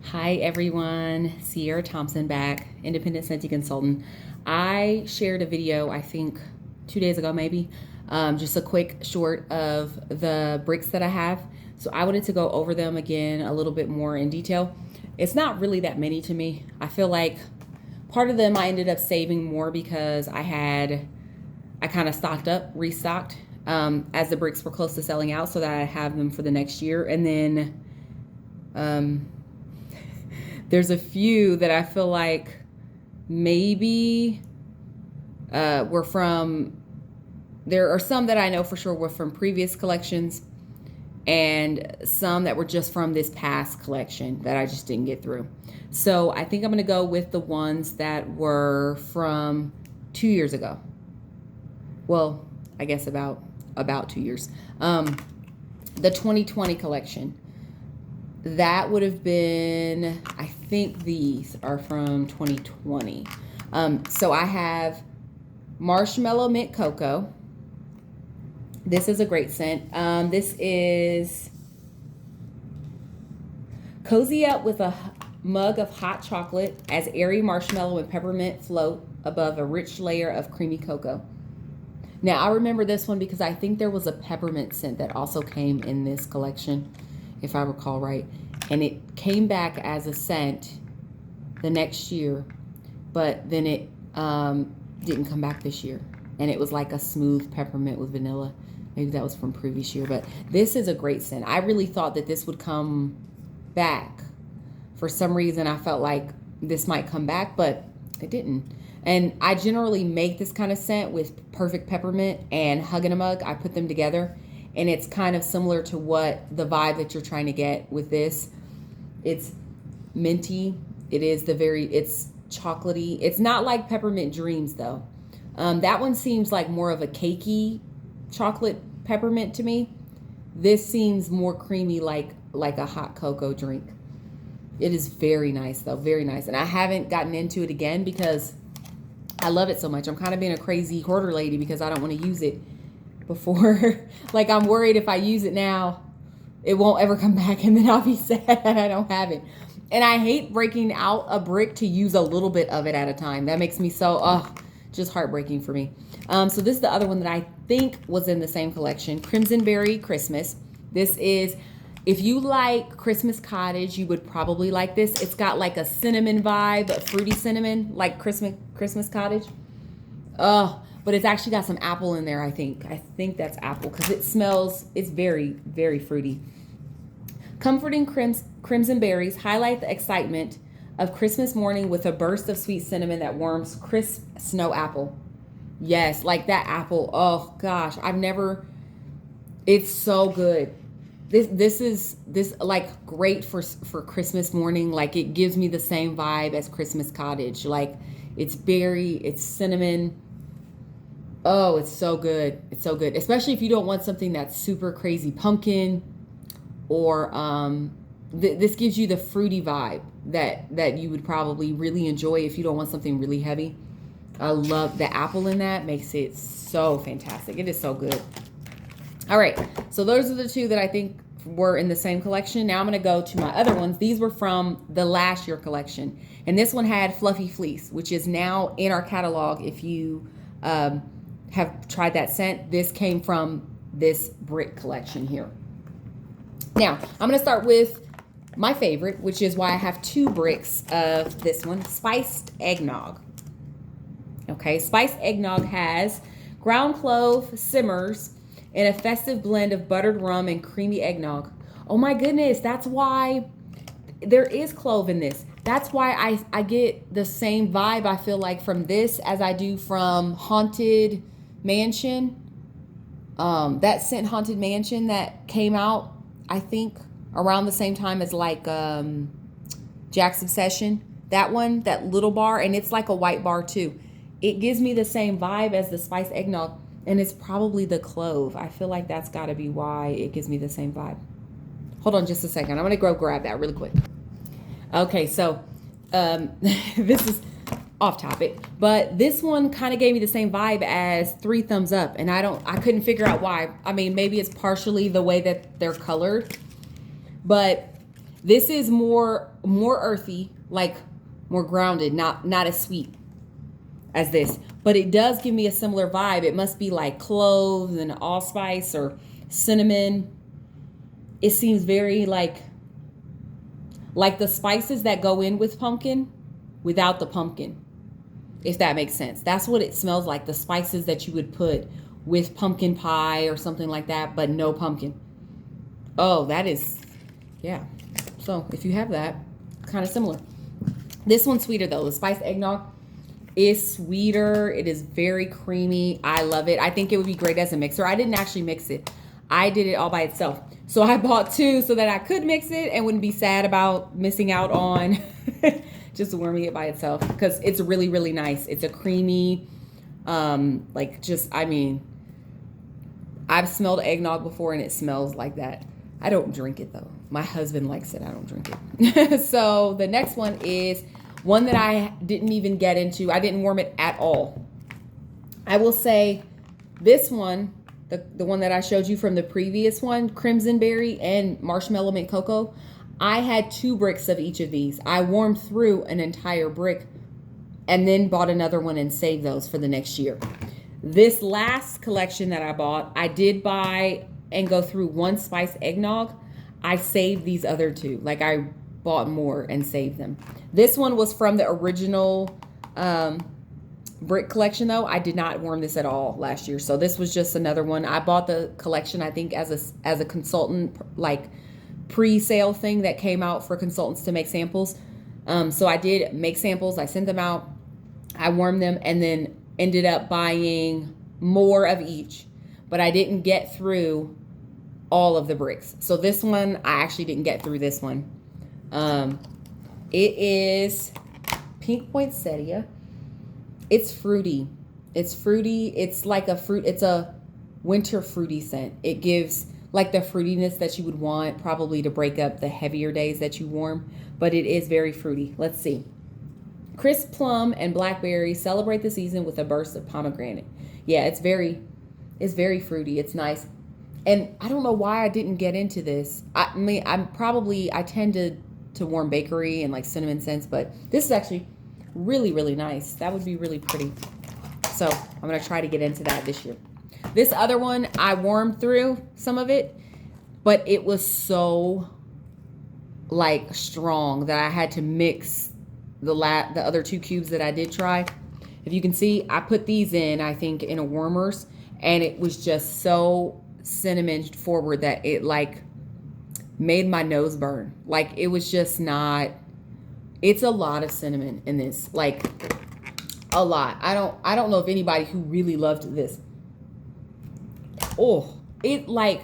Hi everyone, Sierra Thompson back, independent Scentsy consultant. I shared a video, I think 2 days ago maybe, just a quick short of the bricks that I have. So I wanted to go over them again a little bit more in detail. It's not really that many to me. I feel like part of them I ended up saving more because I kind of restocked as the bricks were close to selling out so that I have them for the next year. And then there's a few that I feel like maybe were from, there are some that I know for sure were from previous collections and some that were just from this past collection that I just didn't get through. So I think I'm gonna go with the ones that were from 2 years ago. Well, I guess about 2 years. The 2020 collection. That would have been, I think these are from 2020. So I have Marshmallow Mint Cocoa. This is a great scent. This is Cozy Up with a mug of hot chocolate as airy marshmallow and peppermint float above a rich layer of creamy cocoa. Now, I remember this one because I think there was a peppermint scent that also came in this collection, if I recall right. And it came back as a scent the next year, but then it didn't come back this year. And it was like a smooth peppermint with vanilla. Maybe that was from previous year, but this is a great scent. I really thought that this would come back. For some reason, I felt like this might come back, but it didn't. And I generally make this kind of scent with Perfect Peppermint and Hug in a Mug. I put them together, and it's kind of similar to what the vibe that you're trying to get with this. It's minty. It's chocolatey. It's not like Peppermint Dreams though. That one seems like more of a cakey chocolate peppermint to me. This seems more creamy, like a hot cocoa drink. It is very nice though, very nice. And I haven't gotten into it again because I love it so much. I'm kind of being a crazy hoarder lady because I don't want to use it before. Like, I'm worried if I use it now, it won't ever come back and then I'll be sad I don't have it. And I hate breaking out a brick to use a little bit of it at a time. That makes me so, just heartbreaking for me. So this is the other one that I think was in the same collection, Crimson Berry Christmas. This is, if you like Christmas Cottage, you would probably like this. It's got like a cinnamon vibe, a fruity cinnamon, like Christmas Cottage. But it's actually got some apple in there, I think. I think that's apple because it's very, very fruity. Comforting crimson berries highlight the excitement of Christmas morning with a burst of sweet cinnamon that warms crisp snow apple. Yes, like that apple. Oh gosh, it's so good. This like great for Christmas morning. Like, it gives me the same vibe as Christmas Cottage. Like, it's berry, it's cinnamon. Oh, it's so good. It's so good. Especially if you don't want something that's super crazy pumpkin, or this gives you the fruity vibe that you would probably really enjoy if you don't want something really heavy. I love the apple in that. Makes it so fantastic. It is so good. All right, so those are the two that I think were in the same collection. Now I'm going to go to my other ones. These were from the last year collection. And this one had Fluffy Fleece, which is now in our catalog. If you have tried that scent, this came from this brick collection here. Now, I'm going to start with my favorite, which is why I have two bricks of this one, Spiced Eggnog. Okay, Spiced Eggnog has ground clove simmers in a festive blend of buttered rum and creamy eggnog. Oh my goodness, that's why there is clove in this. That's why I get the same vibe, I feel like, from this as I do from Haunted Mansion. That scent Haunted Mansion that came out, I think, around the same time as like Jack's Obsession. That one, that little bar, and it's like a white bar too. It gives me the same vibe as the Spiced Eggnog. And it's probably the clove. I feel like that's got to be why it gives me the same vibe. Hold on just a second. I'm going to go grab that really quick. Okay, so this is off topic. But this one kind of gave me the same vibe as Three Thumbs Up. And I couldn't figure out why. I mean, maybe it's partially the way that they're colored. But This is more earthy, like more grounded, not as sweet as this. But it does give me a similar vibe. It must be like cloves and allspice or cinnamon. It seems very like the spices that go in with pumpkin without the pumpkin, if that makes sense. That's what it smells like, the spices that you would put with pumpkin pie or something like that, but no pumpkin. Oh, that is, yeah. So if you have that, kind of similar. This one's sweeter though. The spiced eggnog is sweeter. It is very creamy. I love it. I think it would be great as a mixer. I didn't actually mix it. I did it all by itself. So I bought two so that I could mix it and wouldn't be sad about missing out on just warming it by itself, because it's really, really nice. It's a creamy, like just, I mean, I've smelled eggnog before and it smells like that. I don't drink it though. My husband likes it. I don't drink it. So the next one is one that I didn't even get into. I didn't warm it at all. I will say this one, the one that I showed you from the previous one, Crimson Berry and Marshmallow Mint Cocoa, I had 2 bricks of each of these. I warmed through an entire brick and then bought another one and saved those for the next year. This last collection that I bought, I did buy and go through 1 spiced eggnog. I saved these other 2. Like I bought more and saved them. This one was from the original brick collection though. I did not warm this at all last year. So this was just another one. I bought the collection, I think, as a consultant, like pre-sale thing that came out for consultants to make samples. So I did make samples. I sent them out. I warmed them and then ended up buying more of each, but I didn't get through all of the bricks. So this one, I actually didn't get through this one. It is Pink Poinsettia. It's fruity. It's fruity. It's like a fruit. It's a winter fruity scent. It gives like the fruitiness that you would want probably to break up the heavier days that you warm, but it is very fruity. Let's see. Crisp plum and blackberry celebrate the season with a burst of pomegranate. Yeah, it's very fruity. It's nice. And I don't know why I didn't get into this. I mean, I tend to warm bakery and like cinnamon scents, but this is actually really, really nice. That would be really pretty. So I'm going to try to get into that this year. This other one, I warmed through some of it, but it was so like strong that I had to mix the other 2 cubes that I did try. If you can see, I put these in, I think, in a warmers, and it was just so cinnamon forward that it like made my nose burn. Like it was just not, it's a lot of cinnamon in this, like a lot. I don't know if anybody who really loved this. Oh, it like,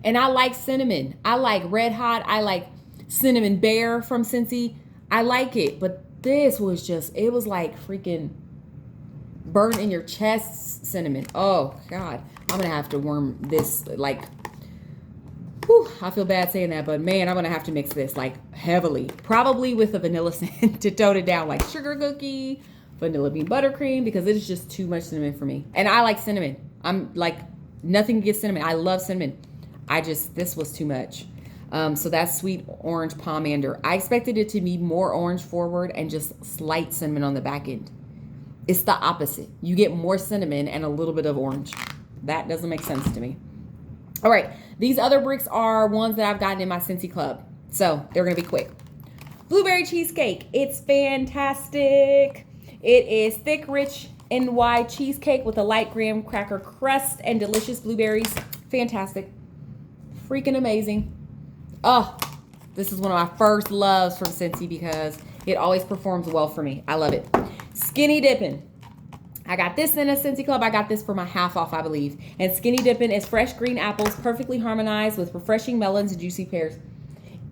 and I like cinnamon. I like Red Hot. I like Cinnamon Bear from Scentsy. I like it, but this was just, it was like freaking burn in your chest cinnamon. Oh God, I'm gonna have to warm this like, whew, I feel bad saying that, but man, I'm gonna have to mix this like heavily, probably with a vanilla scent to tone it down, like sugar cookie, vanilla bean buttercream, because it is just too much cinnamon for me. And I like cinnamon. I'm like, nothing against cinnamon. I love cinnamon. This was too much. So that's sweet orange pomander. I expected it to be more orange forward and just slight cinnamon on the back end. It's the opposite. You get more cinnamon and a little bit of orange. That doesn't make sense to me. All right. These other bricks are ones that I've gotten in my Scentsy club. So they're going to be quick. Blueberry cheesecake. It's fantastic. It is thick, rich, NY cheesecake with a light graham cracker crust and delicious blueberries. Fantastic. Freaking amazing. Oh, this is one of my first loves from Scentsy because it always performs well for me. I love it. Skinny dipping. I got this in a Scentsy club. I got this for my half off, I believe. And skinny dipping is fresh green apples perfectly harmonized with refreshing melons and juicy pears.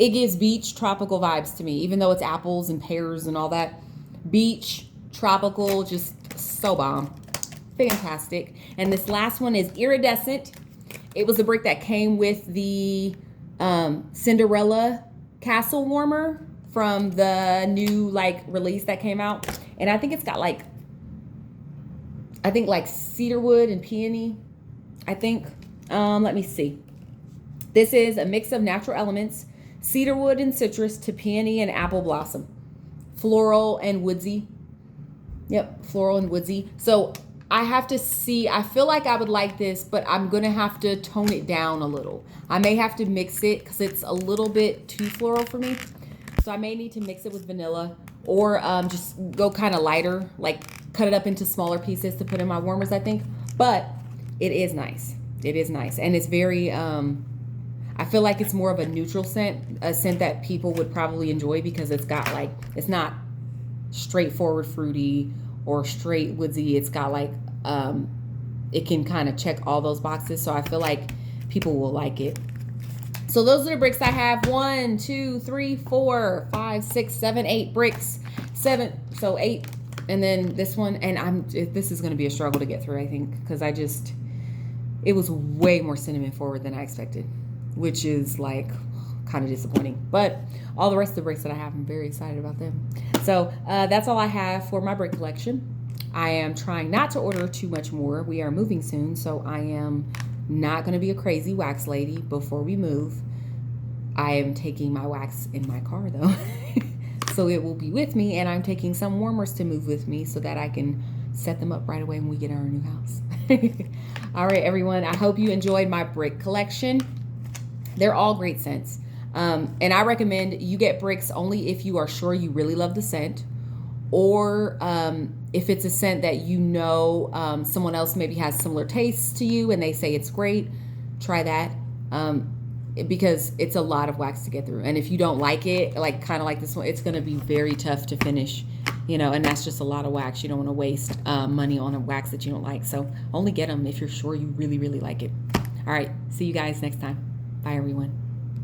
It gives beach tropical vibes to me, even though it's apples and pears and all that. Beach, tropical, just so bomb. Fantastic. And this last one is iridescent. It was a brick that came with the Cinderella castle warmer from the new like release that came out. And I think it's got like, cedarwood and peony. I think, let me see. This is a mix of natural elements, cedarwood and citrus to peony and apple blossom. Floral and woodsy. Yep, floral and woodsy. So I have to see, I feel like I would like this, but I'm going to have to tone it down a little. I may have to mix it because it's a little bit too floral for me. So I may need to mix it with vanilla or just go kind of lighter, like cut it up into smaller pieces to put in my warmers, I think. But it is nice. It is nice. And it's very, I feel like it's more of a neutral scent, a scent that people would probably enjoy because it's got like, it's not straightforward fruity or straight woodsy. It's got like, it can kind of check all those boxes. So I feel like people will like it. So those are the bricks I have. 1, 2, 3, 4, 5, 6, 7, 8 bricks. 7, so 8. And then this one, and this is going to be a struggle to get through, I think, because it was way more cinnamon forward than I expected, which is like kind of disappointing. But all the rest of the bricks that I have, I'm very excited about them. So that's all I have for my brick collection. I am trying not to order too much more. We are moving soon, so I am not going to be a crazy wax lady before we move. I am taking my wax in my car though. So it will be with me, and I'm taking some warmers to move with me so that I can set them up right away when we get our new house. All right, everyone. I hope you enjoyed my brick collection. They're all great scents. And I recommend you get bricks only if you are sure you really love the scent, or if it's a scent that you know someone else maybe has similar tastes to you and they say it's great, try that. Because it's a lot of wax to get through. And if you don't like it, like kind of like this one, it's going to be very tough to finish, you know, and that's just a lot of wax. You don't want to waste money on a wax that you don't like. So only get them if you're sure you really, really like it. All right. See you guys next time. Bye, everyone.